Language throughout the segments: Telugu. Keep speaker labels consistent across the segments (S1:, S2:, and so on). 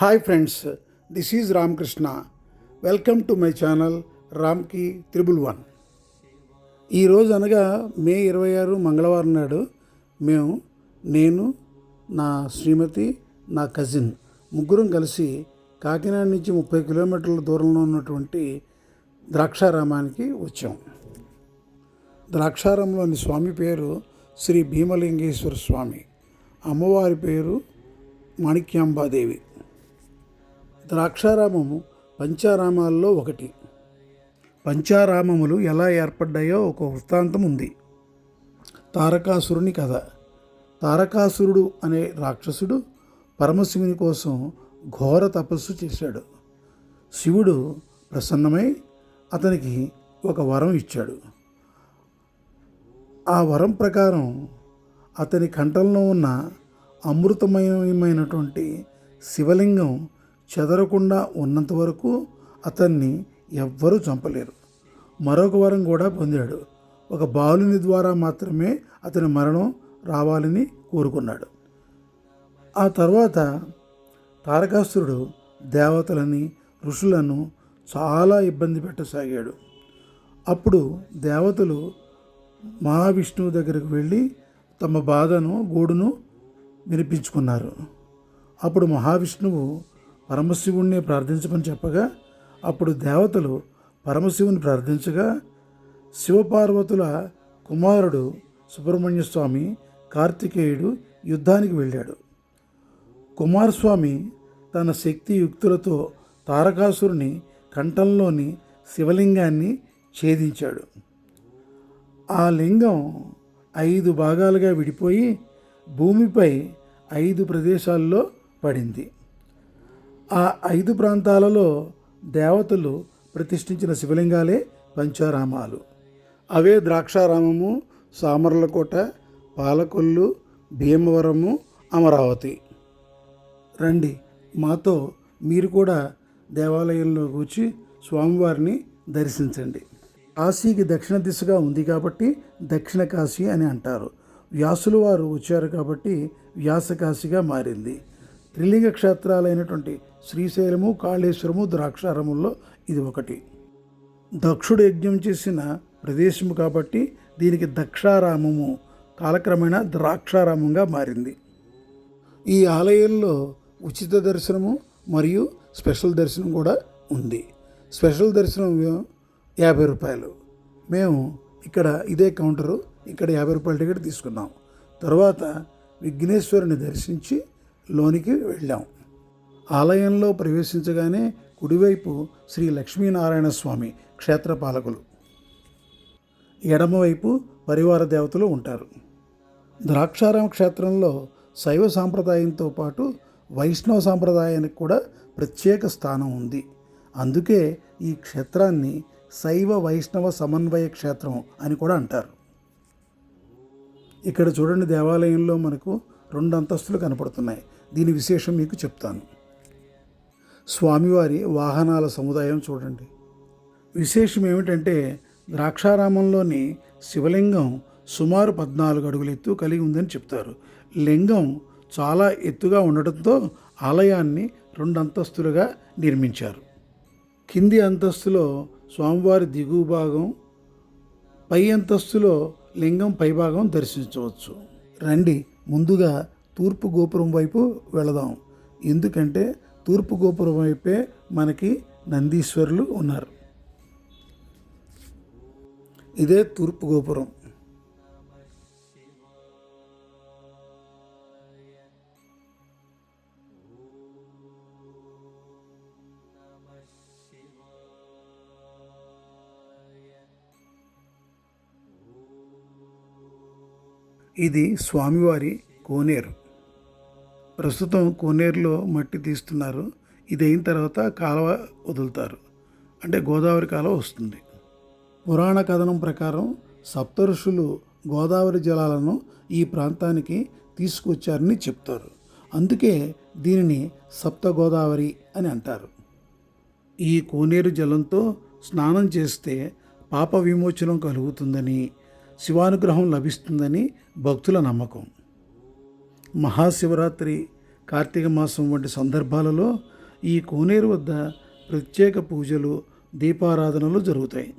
S1: Hi friends, this is Ramakrishna. Welcome to my channel రామ్కి 111. ఈరోజు అనగా మే 26 మంగళవారం నాడు నేను నా శ్రీమతి, నా కజిన్ ముగ్గురం కలిసి కాకినాడ నుంచి 30 కిలోమీటర్ల దూరంలో ఉన్నటువంటి ద్రాక్షారామానికి వచ్చాం. ద్రాక్షారామంలోని స్వామి పేరు శ్రీ భీమలింగేశ్వర స్వామి, అమ్మవారి పేరు మాణిక్యాంబాదేవి. ద్రాక్షారామము పంచారామాల్లో ఒకటి. పంచారామములు ఎలా ఏర్పడ్డాయో ఒక వృత్తాంతం ఉంది. తారకాసురుని కథ. తారకాసురుడు అనే రాక్షసుడు పరమశివుని కోసం ఘోర తపస్సు చేశాడు. శివుడు ప్రసన్నమై అతనికి ఒక వరం ఇచ్చాడు. ఆ వరం ప్రకారం అతని కంఠంలో ఉన్న అమృతమయమైనటువంటి శివలింగం చెదరకుండా ఉన్నంత వరకు అతన్ని ఎవ్వరూ చంపలేరు. మరొక వరం కూడా పొందాడు. ఒక బాలుని ద్వారా మాత్రమే అతని మరణం రావాలని కోరుకున్నాడు. ఆ తర్వాత తారకాసురుడు దేవతలని, ఋషులను చాలా ఇబ్బంది పెట్టసాగాడు. అప్పుడు దేవతలు మహావిష్ణువు దగ్గరకు వెళ్ళి తమ బాధను, గోడును వినిపించుకున్నారు. అప్పుడు మహావిష్ణువు పరమశివుణ్ణి ప్రార్థించమని చెప్పగా, అప్పుడు దేవతలు పరమశివుని ప్రార్థించగా, శివపార్వతుల కుమారుడు సుబ్రహ్మణ్య స్వామి కార్తికేయుడు యుద్ధానికి వెళ్ళాడు. కుమారస్వామి తన శక్తి యుక్తులతో తారకాసురుని కంఠంలోని శివలింగాన్ని ఛేదించాడు. ఆ లింగం 5 భాగాలుగా విడిపోయి భూమిపై 5 ప్రదేశాల్లో పడింది. ఆ 5 ప్రాంతాలలో దేవతలు ప్రతిష్ఠించిన శివలింగాలే పంచారామాలు. అవే ద్రాక్షారామము, సామర్లకోట, పాలకొల్లు, భీమవరము, అమరావతి. రండి, మాతో మీరు కూడా దేవాలయంలో కూర్చి స్వామివారిని దర్శించండి. కాశీకి దక్షిణ దిశగా ఉంది కాబట్టి దక్షిణ కాశీ అని అంటారు. వ్యాసులు వారు వచ్చారు కాబట్టి వ్యాసకాశిగా మారింది. త్రిలింగ క్షేత్రాలైనటువంటి శ్రీశైలము, కాళేశ్వరము, ద్రాక్షారామంలో ఇది ఒకటి. దక్షుడు యజ్ఞం చేసిన ప్రదేశము కాబట్టి దీనికి దక్షారామము కాలక్రమేణా ద్రాక్షారామంగా మారింది. ఈ ఆలయంలో ఉచిత దర్శనము మరియు స్పెషల్ దర్శనం కూడా ఉంది. స్పెషల్ దర్శనం 50 రూపాయలు. మేము ఇక్కడ ఇదే కౌంటరు, ఇక్కడ 50 రూపాయల టికెట్ తీసుకున్నాం. తర్వాత విఘ్నేశ్వరుని దర్శించి లోనికి వెళ్ళాం. ఆలయంలో ప్రవేశించగానే కుడివైపు శ్రీ లక్ష్మీనారాయణ స్వామి క్షేత్రపాలకులు, ఎడమవైపు పరివార దేవతలు ఉంటారు. ద్రాక్షారామ క్షేత్రంలో శైవ సాంప్రదాయంతో పాటు వైష్ణవ సాంప్రదాయానికి కూడా ప్రత్యేక స్థానం ఉంది. అందుకే ఈ క్షేత్రాన్ని శైవ వైష్ణవ సమన్వయ క్షేత్రం అని కూడా అంటారు. ఇక్కడ చూడండి, దేవాలయంలో మనకు 2 అంతస్తులు కనపడుతున్నాయి. దీని విశేషం మీకు చెప్తాను. స్వామివారి వాహనాల సముదాయం చూడండి. విశేషం ఏమిటంటే ద్రాక్షారామంలోని శివలింగం సుమారు 14 అడుగుల ఎత్తు కలిగి ఉందని చెప్తారు. లింగం చాలా ఎత్తుగా ఉండటంతో ఆలయాన్ని 2 అంతస్తులుగా నిర్మించారు. కింది అంతస్తులో స్వామివారి దిగువ భాగం, పై అంతస్తులో లింగం పైభాగం దర్శించవచ్చు. రండి, ముందుగా తూర్పు గోపురం వైపు వెళదాం. ఎందుకంటే తూర్పు గోపురం వైపే మనకి నందీశ్వరులు ఉన్నారు. ఇదే తూర్పు గోపురం. ఇది స్వామివారి కోనేరు. ప్రస్తుతం కోనేరులో మట్టి తీస్తున్నారు. ఇది అయిన తర్వాత కాలువ వదులుతారు, అంటే గోదావరి కాలువ వస్తుంది. పురాణ కథనం ప్రకారం సప్త ఋషులు గోదావరి జలాలను ఈ ప్రాంతానికి తీసుకొచ్చారని చెప్తారు. అందుకే దీనిని సప్త గోదావరి అని అంటారు. ఈ కోనేరు జలంతో స్నానం చేస్తే పాప విమోచనం కలుగుతుందని, శివానుగ్రహం లభిస్తుందని భక్తుల నమ్మకం. మహాశివరాత్రి, కార్తీక మాసం వంటి సందర్భాలలో ఈ కోనేరు వద్ద ప్రత్యేక పూజలు, దీపారాధనలు జరుగుతాయి.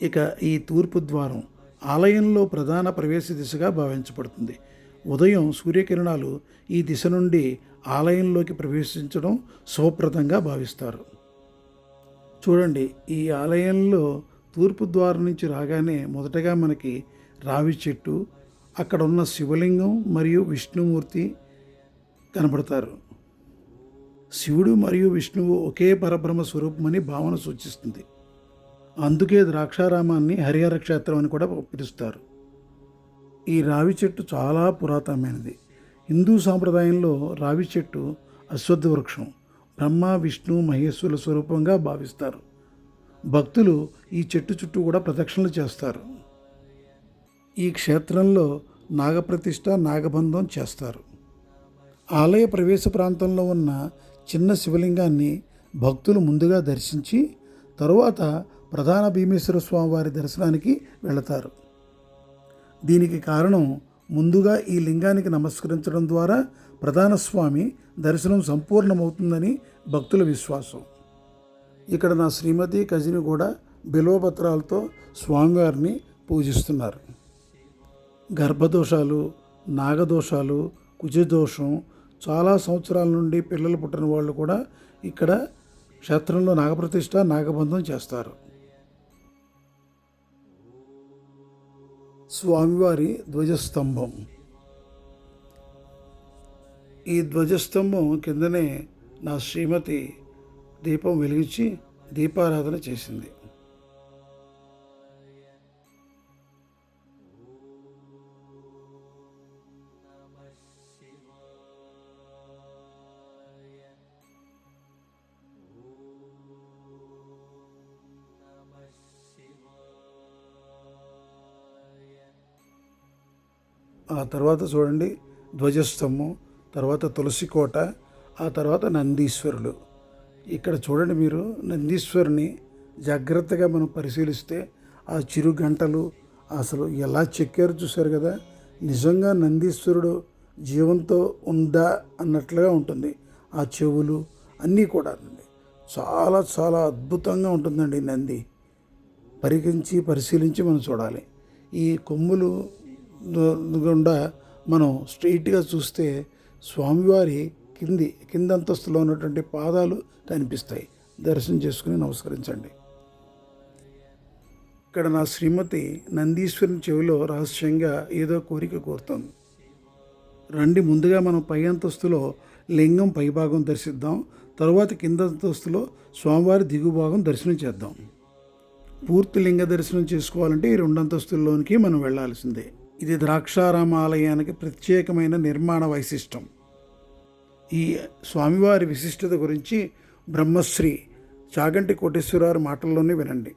S1: ఇక ఈ తూర్పు ద్వారం ఆలయంలో ప్రధాన ప్రవేశ దిశగా భావించబడుతుంది. ఉదయం సూర్యకిరణాలు ఈ దిశ నుండి ఆలయంలోకి ప్రవేశించడం శుభప్రదంగా భావిస్తారు. చూడండి, ఈ ఆలయంలో తూర్పు ద్వారం నుంచి రాగానే మొదటగా మనకి రావి చెట్టు, అక్కడ ఉన్న శివలింగం మరియు విష్ణుమూర్తి కనబడతారు. శివుడు మరియు విష్ణువు ఒకే పరబ్రహ్మ స్వరూపమని భావన సూచిస్తుంది. అందుకే ద్రాక్షారామాన్ని హరిహర క్షేత్రం అని కూడా పిలుస్తారు. ఈ రావి చెట్టు చాలా పురాతనమైనది. హిందూ సాంప్రదాయంలో రావి చెట్టు అశ్వత్థ వృక్షం, బ్రహ్మ విష్ణు మహేశ్వరుల స్వరూపంగా భావిస్తారు. భక్తులు ఈ చెట్టు చుట్టూ కూడా ప్రదక్షిణలు చేస్తారు. ఈ క్షేత్రంలో నాగప్రతిష్ఠ, నాగబంధం చేస్తారు. ఆలయ ప్రవేశ ప్రాంతంలో ఉన్న చిన్న శివలింగాన్ని భక్తులు ముందుగా దర్శించి తరువాత ప్రధాన భీమేశ్వర స్వామి వారి దర్శనానికి వెళతారు. దీనికి కారణం ముందుగా ఈ లింగానికి నమస్కరించడం ద్వారా ప్రధాన స్వామి దర్శనం సంపూర్ణమవుతుందని భక్తుల విశ్వాసం. ఇక్కడ నా శ్రీమతి కజిని కూడా బిల్వపత్రాలతో స్వామివారిని పూజిస్తున్నారు. గర్భదోషాలు, నాగదోషాలు, కుజదోషం, చాలా సంవత్సరాల నుండి పిల్లలు పుట్టిన వాళ్ళు కూడా ఇక్కడ క్షేత్రంలో నాగప్రతిష్ఠ, నాగబంధం చేస్తారు. స్వామివారి ధ్వజస్తంభం. ఈ ధ్వజస్తంభం కిందనే నా శ్రీమతి దీపం వెలిగించి దీపారాధన చేసింది. ఆ తర్వాత చూడండి, ధ్వజస్తంభం, తర్వాత తులసి కోట, ఆ తర్వాత నందీశ్వరులు. ఇక్కడ చూడండి, మీరు నందీశ్వరుని జాగ్రత్తగా మనం పరిశీలిస్తే ఆ చిరు గంటలు అసలు ఎలా చెక్కారు చూశారు కదా. నిజంగా నందీశ్వరుడు జీవంతో ఉందా అన్నట్లుగా ఉంటుంది. ఆ చెవులు అన్నీ కూడా చాలా చాలా అద్భుతంగా ఉంటుందండి. నంది పరిశీలించి మనం చూడాలి. ఈ కొమ్ములు గుండా మనం స్ట్రైట్గా చూస్తే స్వామివారి కింద అంతస్తులో ఉన్నటువంటి పాదాలు కనిపిస్తాయి. దర్శనం చేసుకుని నమస్కరించండి. ఇక్కడ నా శ్రీమతి నందీశ్వరుని చెవిలో రహస్యంగా ఏదో కోరిక కోరుతుంది. రండి, ముందుగా మనం పై అంతస్తులో లింగం పైభాగం దర్శిద్దాం. తరువాత కింద అంతస్తులో స్వామివారి దిగు భాగం దర్శనం చేద్దాం. పూర్తి లింగ దర్శనం చేసుకోవాలంటే ఈ 2 అంతస్తుల్లోనికి మనం వెళ్లాల్సిందే. ఇది ద్రాక్షారామ ఆలయానికి ప్రత్యేకమైన నిర్మాణ వైశిష్టం. ఈ స్వామివారి విశిష్టత గురించి బ్రహ్మశ్రీ చాగంటి కోటేశ్వరరావు మాటల్లోనే వినండి.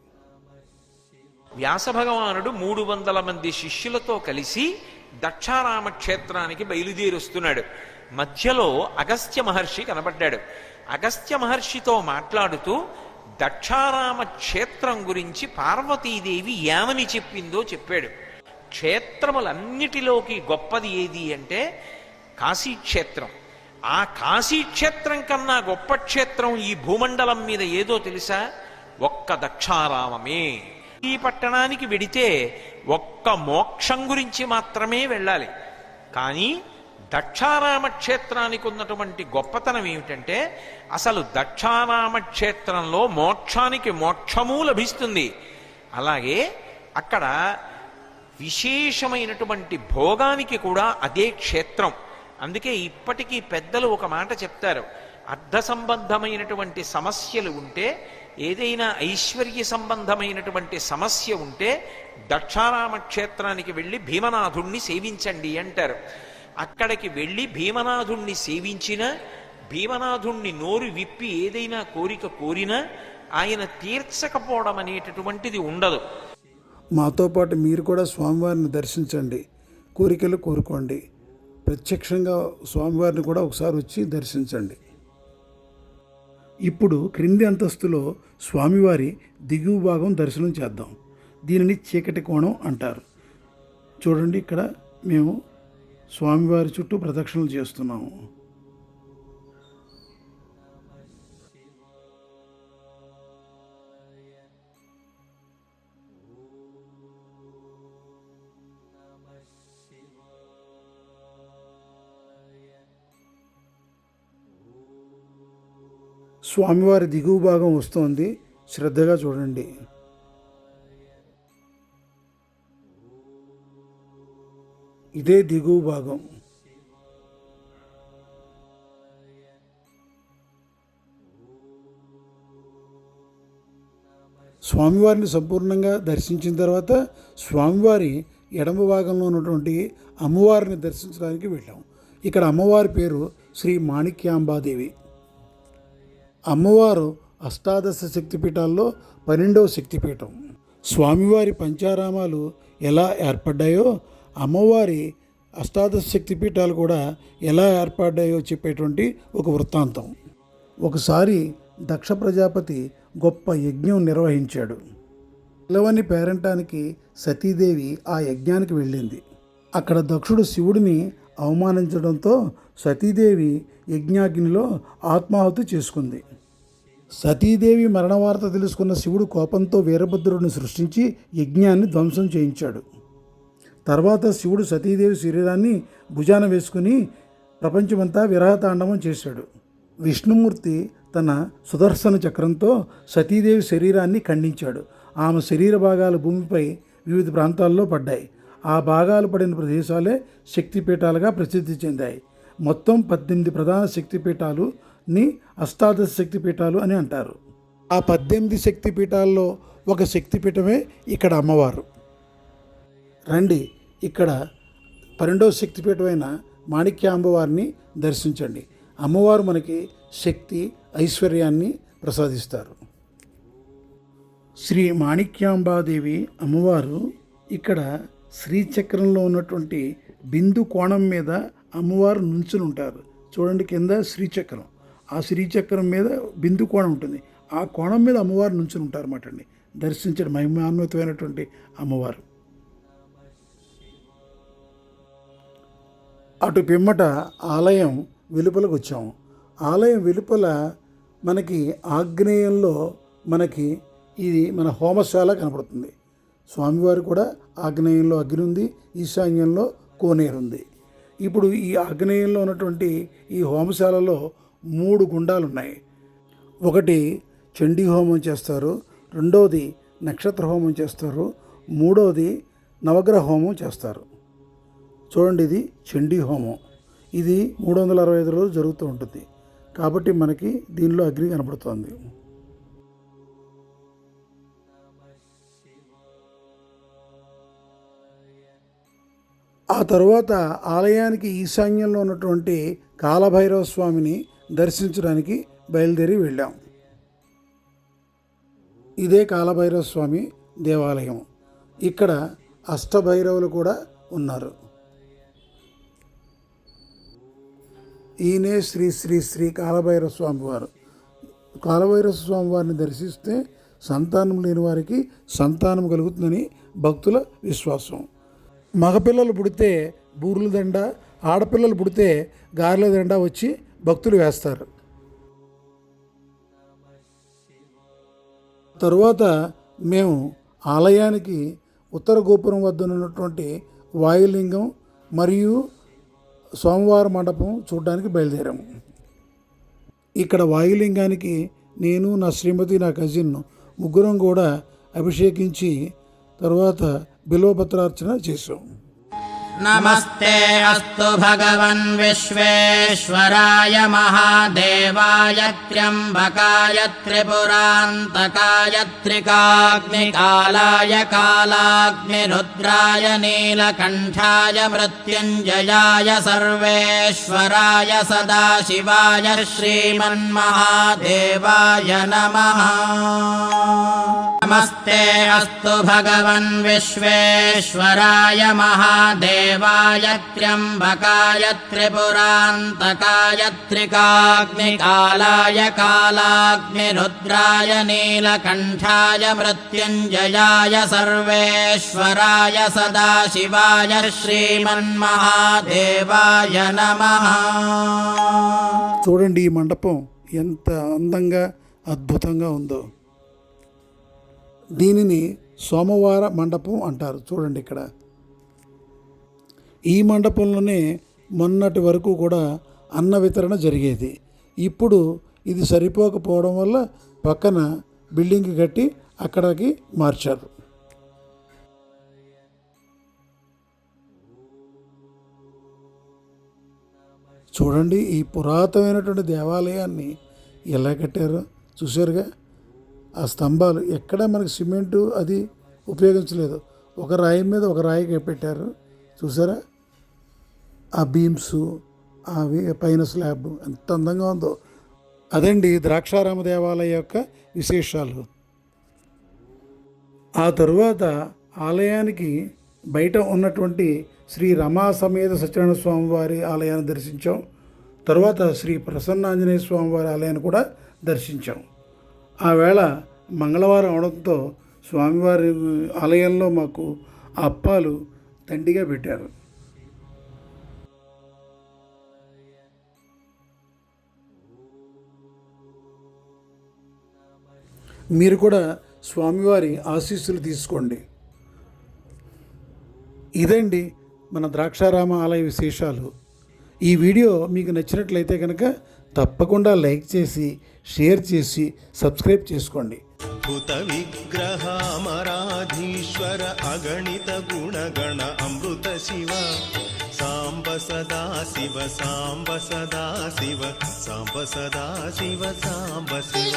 S2: వ్యాస భగవానుడు 300 మంది శిష్యులతో కలిసి దక్షారామ క్షేత్రానికి బయలుదేరుస్తున్నాడు. మధ్యలో అగస్త్య మహర్షి కనబడ్డాడు. అగస్త్య మహర్షితో మాట్లాడుతూ దక్షారామ క్షేత్రం గురించి పార్వతీదేవి ఏమని చెప్పిందో చెప్పాడు. క్షేత్రములన్నిటిలోకి గొప్పది ఏది అంటే కాశీక్షేత్రం. ఆ కాశీక్షేత్రం కన్నా గొప్ప క్షేత్రం ఈ భూమండలం మీద ఏదో తెలుసా? ఒక్క దక్షారామమే. ఈ పట్టణానికి వెడితే ఒక్క మోక్షం గురించి మాత్రమే వెళ్ళాలి. కానీ దక్షారామ క్షేత్రానికి ఉన్నటువంటి గొప్పతనం ఏమిటంటే అసలు దక్షారామ క్షేత్రంలో మోక్షానికి మోక్షము లభిస్తుంది. అలాగే అక్కడ విశేషమైనటువంటి భోగానికి కూడా అదే క్షేత్రం. అందుకే ఇప్పటికీ పెద్దలు ఒక మాట చెప్తారు, అర్థ సంబంధమైనటువంటి సమస్యలు ఉంటే, ఏదైనా ఐశ్వర్య సంబంధమైనటువంటి సమస్య ఉంటే దక్షారామ క్షేత్రానికి వెళ్ళి భీమనాథుణ్ణి సేవించండి అంటారు. అక్కడికి వెళ్ళి భీమనాథుణ్ణి సేవించిన, భీమనాథుణ్ణి నోరు విప్పి ఏదైనా కోరిక కోరినా ఆయన తీర్చకపోవడం అనేటటువంటిది ఉండదు.
S1: మాతో పాటు మీరు కూడా స్వామివారిని దర్శించండి, కోరికలు కోరుకోండి. ప్రత్యక్షంగా స్వామివారిని కూడా ఒకసారి వచ్చి దర్శించండి. ఇప్పుడు క్రింది అంతస్తులో స్వామివారి దిగువ భాగం దర్శనం చేద్దాం. దీనిని చీకటి కోణం అంటారు. చూడండి, ఇక్కడ మేము స్వామివారి చుట్టూ ప్రదక్షిణలు చేస్తున్నాము. స్వామివారి దిగువ భాగం వస్తోంది, శ్రద్ధగా చూడండి. ఇదే దిగువ భాగం. స్వామివారిని సంపూర్ణంగా దర్శించిన తర్వాత స్వామివారి ఎడమ భాగంలో ఉన్నటువంటి అమ్మవారిని దర్శించడానికి వెళ్ళాం. ఇక్కడ అమ్మవారి పేరు శ్రీ మాణిక్యాంబాదేవి. అమ్మవారు అష్టాదశ శక్తిపీఠాల్లో 12వ శక్తిపీఠం. స్వామివారి పంచారామాలు ఎలా ఏర్పడ్డాయో అమ్మవారి అష్టాదశ శక్తిపీఠాలు కూడా ఎలా ఏర్పడ్డాయో చెప్పేటువంటి ఒక వృత్తాంతం. ఒకసారి దక్ష ప్రజాపతి గొప్ప యజ్ఞం నిర్వహించాడు. పిల్లవాన్ని పేరంటానికి సతీదేవి ఆ యజ్ఞానికి వెళ్ళింది. అక్కడ దక్షుడు శివుడిని అవమానించడంతో సతీదేవి యజ్ఞాగ్నిలో ఆత్మాహుతి చేసుకుంది. సతీదేవి మరణ వార్త తెలుసుకున్న శివుడు కోపంతో వీరభద్రుడిని సృష్టించి యజ్ఞాన్ని ధ్వంసం చేయించాడు. తర్వాత శివుడు సతీదేవి శరీరాన్ని భుజాన వేసుకుని ప్రపంచమంతా విరహతాండవం చేశాడు. విష్ణుమూర్తి తన సుదర్శన చక్రంతో సతీదేవి శరీరాన్ని ఖండించాడు. ఆమె శరీర భాగాలు భూమిపై వివిధ ప్రాంతాల్లో పడ్డాయి. ఆ భాగాలు పడిన ప్రదేశాలే శక్తిపీఠాలుగా ప్రసిద్ధి చెందాయి. మొత్తం 18 ప్రధాన శక్తిపీఠాలుని అష్టాదశ శక్తిపీఠాలు అని అంటారు. ఆ 18 శక్తిపీఠాల్లో ఒక శక్తిపీఠమే ఇక్కడ అమ్మవారు. రండి, ఇక్కడ 12వ శక్తిపీఠమైన మాణిక్యాంబవారిని దర్శించండి. అమ్మవారు మనకి శక్తి, ఐశ్వర్యాన్ని ప్రసాదిస్తారు. శ్రీ మాణిక్యాంబాదేవి అమ్మవారు ఇక్కడ శ్రీచక్రంలో ఉన్నటువంటి బిందు కోణం మీద అమ్మవారు నుంచుని ఉంటారు. చూడండి, కింద శ్రీచక్రం, ఆ శ్రీచక్రం మీద బిందు కోణం ఉంటుంది. ఆ కోణం మీద అమ్మవారు నుంచుని ఉంటారు అన్నమాట అండి. దర్శించడం మహిమాన్వితమైనటువంటి అమ్మవారు. అటు పిమ్మట ఆలయం వెలుపలకు వచ్చాము. ఆలయం వెలుపల మనకి ఆగ్నేయంలో మనకి ఇది మన హోమశాల కనపడుతుంది. స్వామివారు కూడా ఆగ్నేయంలో అగ్ని ఉంది, ఈశాన్యంలో కోనేరు ఉంది. ఇప్పుడు ఈ ఆగ్నేయంలో ఉన్నటువంటి ఈ హోమశాలలో 3 గుండాలు ఉన్నాయి. ఒకటి చండీ హోమం చేస్తారు, రెండవది నక్షత్ర హోమం చేస్తారు, మూడవది నవగ్రహ హోమం చేస్తారు. చూడండి, ఇది చండీ హోమం. ఇది 365 రోజులు జరుగుతూ ఉంటుంది. కాబట్టి మనకి దీనిలో అగ్ని కనపడుతోంది. ఆ తరువాత ఆలయానికి ఈశాన్యంలో ఉన్నటువంటి కాలభైరవ స్వామిని దర్శించడానికి బయలుదేరి వెళ్ళాం. ఇదే కాలభైరవ స్వామి దేవాలయం. ఇక్కడ అష్టభైరవులు కూడా ఉన్నారు. ఈయనే శ్రీ శ్రీ శ్రీ కాలభైరవ స్వామి వారు. కాలభైరవ స్వామి వారిని దర్శిస్తే సంతానం లేని వారికి సంతానం కలుగుతుందని భక్తుల విశ్వాసం. మగపిల్లలు పుడితే బూర్ల దండ, ఆడపిల్లలు పుడితే గారెల దండ వచ్చి భక్తులు వేస్తారు. తరువాత మేము ఆలయానికి ఉత్తర గోపురం వద్ద ఉన్నటువంటి వాయులింగం మరియు సోమవార మండపం చూడడానికి బయలుదేరాము. ఇక్కడ వాయులింగానికి నేను, నా శ్రీమతి, నా కజిన్ ముగ్గురం కూడా అభిషేకించి తర్వాత బిల్వపత్రార్చన చేశాం.
S3: నమస్తే అస్తు భగవన్ విశ్వేశ్వరాయ మహాదేవాయ త్ర్యంబకాయ త్రిపురాంతకాయ త్రికాగ్నికాలాయ కాలాగ్నిరుద్రాయ నీలకంఠాయ మృత్యుంజయాయ సర్వేశ్వరాయ సదాశివాయ శ్రీమన్మహాదేవాయ నమః. నమస్తే అస్తు భగవన్ విశ్వేశ్వరాయ మహాదేవాయ త్ర్యంబకాయ త్రిపురాంతకాయ త్రికాగ్నికాలాయ కాలాగ్నిరుద్రాయ నీలకంఠాయ మృత్యుంజయాయ సర్వేశ్వరాయ సదాశివాయ శ్రీమన్మహాదేవాయ నమః.
S1: చూడండి, ఈ మండపం ఎంత అందంగా అద్భుతంగా ఉందో. దీనిని సోమవార మండపం అంటారు. చూడండి, ఇక్కడ ఈ మండపంలోనే మొన్నటి వరకు కూడా అన్న వితరణ జరిగేది. ఇప్పుడు ఇది సరిపోకపోవడం వల్ల పక్కన బిల్డింగ్ కట్టి అక్కడికి మార్చారు. చూడండి, ఈ పురాతనమైనటువంటి దేవాలయాన్ని ఎలా కట్టారో చూసారుగా. ఆ స్తంభాలు ఎక్కడ మనకి సిమెంటు అది ఉపయోగించలేదు, ఒక రాయి మీద ఒక రాయి పెట్టారు. చూసారా ఆ బీమ్స్, అవి పైన స్లాబ్ ఎంత అందంగా ఉందో. అదండి ద్రాక్షారామ దేవాలయం యొక్క విశేషాలు. ఆ తరువాత ఆలయానికి బయట ఉన్నటువంటి శ్రీ రమా సమేత సత్యనారాయణ స్వామి వారి ఆలయాన్ని దర్శించాం. తర్వాత శ్రీ ప్రసన్నాంజనేయ స్వామి వారి ఆలయాన్ని కూడా దర్శించాం. ఆ వేళ మంగళవారం అవడంతో స్వామివారి ఆలయంలో మాకు అప్పాలు దండిగా పెట్టారు. మీరు కూడా స్వామివారి ఆశీస్సులు తీసుకోండి. ఇదండి మన ద్రాక్షారామ ఆలయ విశేషాలు. ఈ వీడియో మీకు నచ్చినట్లయితే కనుక తప్పకుండా లైక్ చేసి, షేర్ చేసి, సబ్స్క్రైబ్ చేసుకోండి.
S4: భూత విగ్రహామరాధీశ్వర అగణిత గుణగణ అమృత శివ సాంబ సదా శివ సాంబ సదా శివ సాంబ సదా శివ సాంబ శివ.